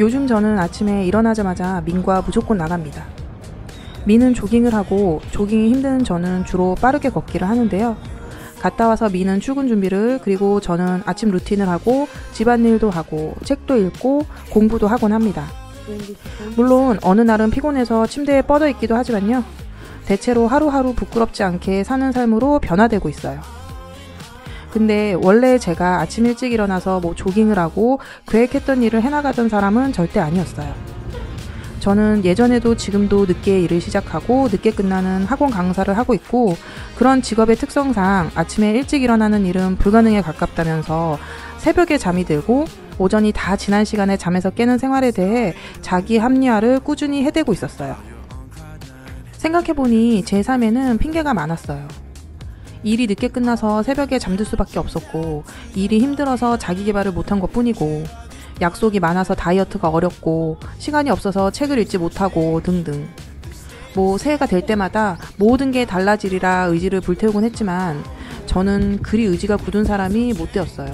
요즘 저는 아침에 일어나자마자 민과 무조건 나갑니다. 민은 조깅을 하고 조깅이 힘든 저는 주로 빠르게 걷기를 하는데요. 갔다 와서 민은 출근 준비를, 그리고 저는 아침 루틴을 하고 집안일도 하고 책도 읽고 공부도 하곤 합니다. 물론 어느 날은 피곤해서 침대에 뻗어 있기도 하지만요. 대체로 하루하루 부끄럽지 않게 사는 삶으로 변화되고 있어요. 근데 원래 제가 아침 일찍 일어나서 조깅을 하고 계획했던 일을 해나가던 사람은 절대 아니었어요. 저는 예전에도 지금도 늦게 일을 시작하고 늦게 끝나는 학원 강사를 하고 있고, 그런 직업의 특성상 아침에 일찍 일어나는 일은 불가능에 가깝다면서 새벽에 잠이 들고 오전이 다 지난 시간에 잠에서 깨는 생활에 대해 자기 합리화를 꾸준히 해대고 있었어요. 생각해보니 제 삶에는 핑계가 많았어요. 일이 늦게 끝나서 새벽에 잠들 수밖에 없었고, 일이 힘들어서 자기 개발을 못한 것 뿐이고, 약속이 많아서 다이어트가 어렵고, 시간이 없어서 책을 읽지 못하고 등등. 새해가 될 때마다 모든 게 달라지리라 의지를 불태우곤 했지만 저는 그리 의지가 굳은 사람이 못 되었어요.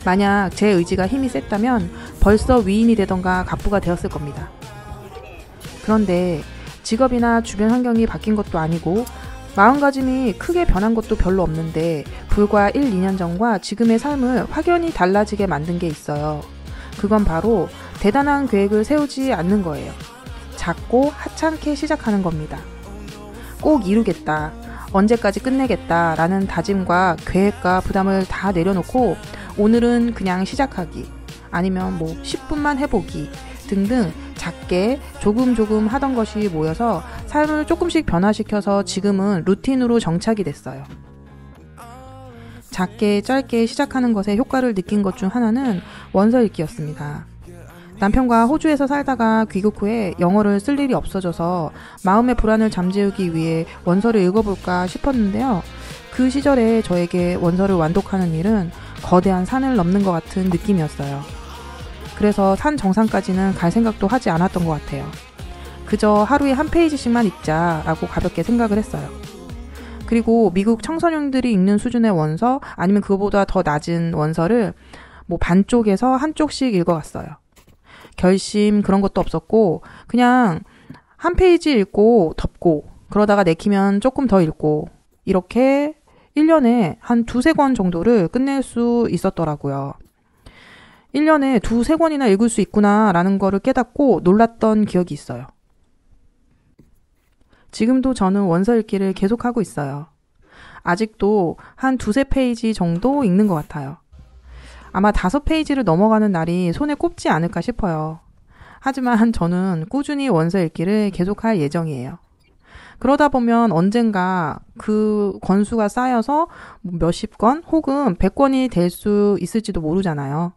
만약 제 의지가 힘이 셌다면 벌써 위인이 되던가 갑부가 되었을 겁니다. 그런데 직업이나 주변 환경이 바뀐 것도 아니고 마음가짐이 크게 변한 것도 별로 없는데 불과 1, 2년 전과 지금의 삶을 확연히 달라지게 만든 게 있어요. 그건 바로 대단한 계획을 세우지 않는 거예요. 작고 하찮게 시작하는 겁니다. 꼭 이루겠다, 언제까지 끝내겠다 라는 다짐과 계획과 부담을 다 내려놓고 오늘은 그냥 시작하기, 아니면 10분만 해보기 등등 작게 조금 하던 것이 모여서 삶을 조금씩 변화시켜서 지금은 루틴으로 정착이 됐어요. 작게 짧게 시작하는 것에 효과를 느낀 것 중 하나는 원서 읽기였습니다. 남편과 호주에서 살다가 귀국 후에 영어를 쓸 일이 없어져서 마음의 불안을 잠재우기 위해 원서를 읽어볼까 싶었는데요. 그 시절에 저에게 원서를 완독하는 일은 거대한 산을 넘는 것 같은 느낌이었어요. 그래서 산 정상까지는 갈 생각도 하지 않았던 것 같아요. 그저 하루에 한 페이지씩만 읽자라고 가볍게 생각을 했어요. 그리고 미국 청소년들이 읽는 수준의 원서, 아니면 그거보다 더 낮은 원서를 반쪽에서 한쪽씩 읽어갔어요. 결심 그런 것도 없었고 그냥 한 페이지 읽고 덮고, 그러다가 내키면 조금 더 읽고, 이렇게 1년에 한 2-3권 정도를 끝낼 수 있었더라고요. 1년에 2-3권이나 읽을 수 있구나 라는 거를 깨닫고 놀랐던 기억이 있어요. 지금도 저는 원서 읽기를 계속하고 있어요. 아직도 한 2-3페이지 정도 읽는 것 같아요. 아마 5페이지를 넘어가는 날이 손에 꼽지 않을까 싶어요. 하지만 저는 꾸준히 원서 읽기를 계속할 예정이에요. 그러다 보면 언젠가 그 권수가 쌓여서 몇십 권 혹은 100권이 될 수 있을지도 모르잖아요.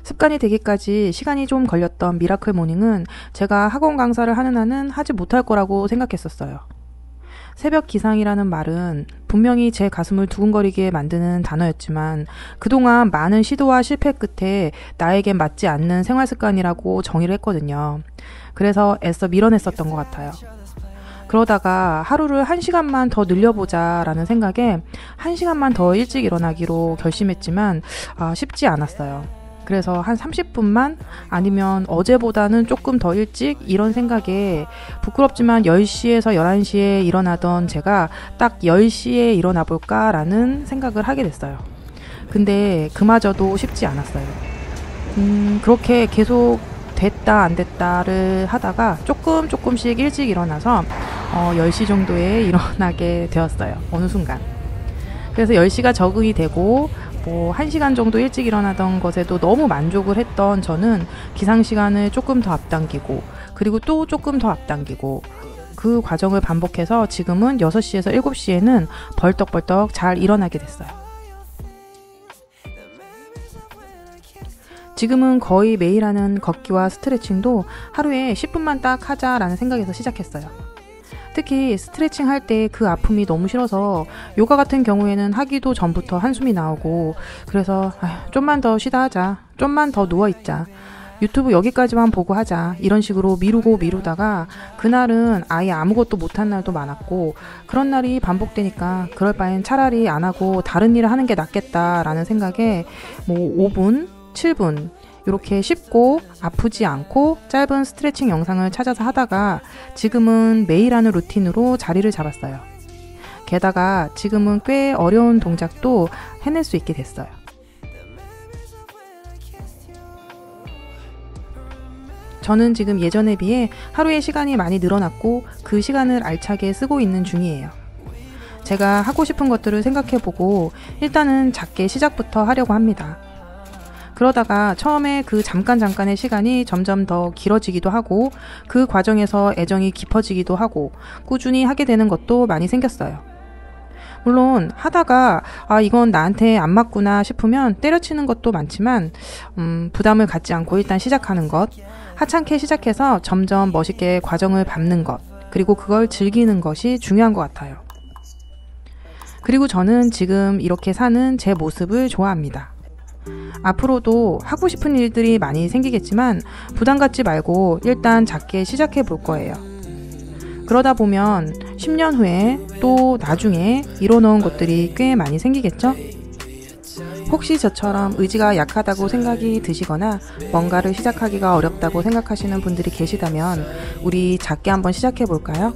습관이 되기까지 시간이 좀 걸렸던 미라클 모닝은 제가 학원 강사를 하는 한은 하지 못할 거라고 생각했었어요. 새벽 기상이라는 말은 분명히 제 가슴을 두근거리게 만드는 단어였지만 그동안 많은 시도와 실패 끝에 나에겐 맞지 않는 생활 습관이라고 정의를 했거든요. 그래서 애써 밀어냈었던 것 같아요. 그러다가 하루를 1시간만 더 늘려보자 라는 생각에 1시간만 더 일찍 일어나기로 결심했지만 쉽지 않았어요. 그래서 한 30분만, 아니면 어제보다는 조금 더 일찍, 이런 생각에 부끄럽지만 10시에서 11시에 일어나던 제가 딱 10시에 일어나 볼까 라는 생각을 하게 됐어요. 근데 그마저도 쉽지 않았어요. 그렇게 계속 됐다 안 됐다를 하다가 조금씩 일찍 일어나서 10시 정도에 일어나게 되었어요. 어느 순간. 그래서 10시가 적응이 되고 1시간 정도 일찍 일어나던 것에도 너무 만족을 했던 저는 기상시간을 조금 더 앞당기고, 그리고 또 조금 더 앞당기고, 그 과정을 반복해서 지금은 6시에서 7시에는 벌떡벌떡 잘 일어나게 됐어요. 지금은 거의 매일 하는 걷기와 스트레칭도 하루에 10분만 딱 하자라는 생각에서 시작했어요. 특히 스트레칭 할 때 그 아픔이 너무 싫어서 요가 같은 경우에는 하기도 전부터 한숨이 나오고, 그래서 좀만 더 쉬다 하자, 좀만 더 누워있자, 유튜브 여기까지만 보고 하자 이런 식으로 미루고 미루다가 그날은 아예 아무것도 못한 날도 많았고, 그런 날이 반복되니까 그럴 바엔 차라리 안 하고 다른 일을 하는 게 낫겠다라는 생각에 5분, 7분 이렇게 쉽고 아프지 않고 짧은 스트레칭 영상을 찾아서 하다가 지금은 매일 하는 루틴으로 자리를 잡았어요. 게다가 지금은 꽤 어려운 동작도 해낼 수 있게 됐어요. 저는 지금 예전에 비해 하루의 시간이 많이 늘어났고 그 시간을 알차게 쓰고 있는 중이에요. 제가 하고 싶은 것들을 생각해보고 일단은 작게 시작부터 하려고 합니다. 그러다가 처음에 그 잠깐의 시간이 점점 더 길어지기도 하고 그 과정에서 애정이 깊어지기도 하고 꾸준히 하게 되는 것도 많이 생겼어요. 물론 하다가 이건 나한테 안 맞구나 싶으면 때려치는 것도 많지만 부담을 갖지 않고 일단 시작하는 것, 하찮게 시작해서 점점 멋있게 과정을 밟는 것, 그리고 그걸 즐기는 것이 중요한 것 같아요. 그리고 저는 지금 이렇게 사는 제 모습을 좋아합니다. 앞으로도 하고 싶은 일들이 많이 생기겠지만 부담 갖지 말고 일단 작게 시작해 볼 거예요. 그러다 보면 10년 후에 또 나중에 이뤄놓은 것들이 꽤 많이 생기겠죠? 혹시 저처럼 의지가 약하다고 생각이 드시거나 뭔가를 시작하기가 어렵다고 생각하시는 분들이 계시다면 우리 작게 한번 시작해 볼까요?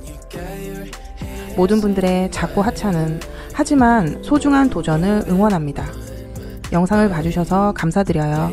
모든 분들의 작고 하찮은 하지만 소중한 도전을 응원합니다. 영상을 봐주셔서 감사드려요.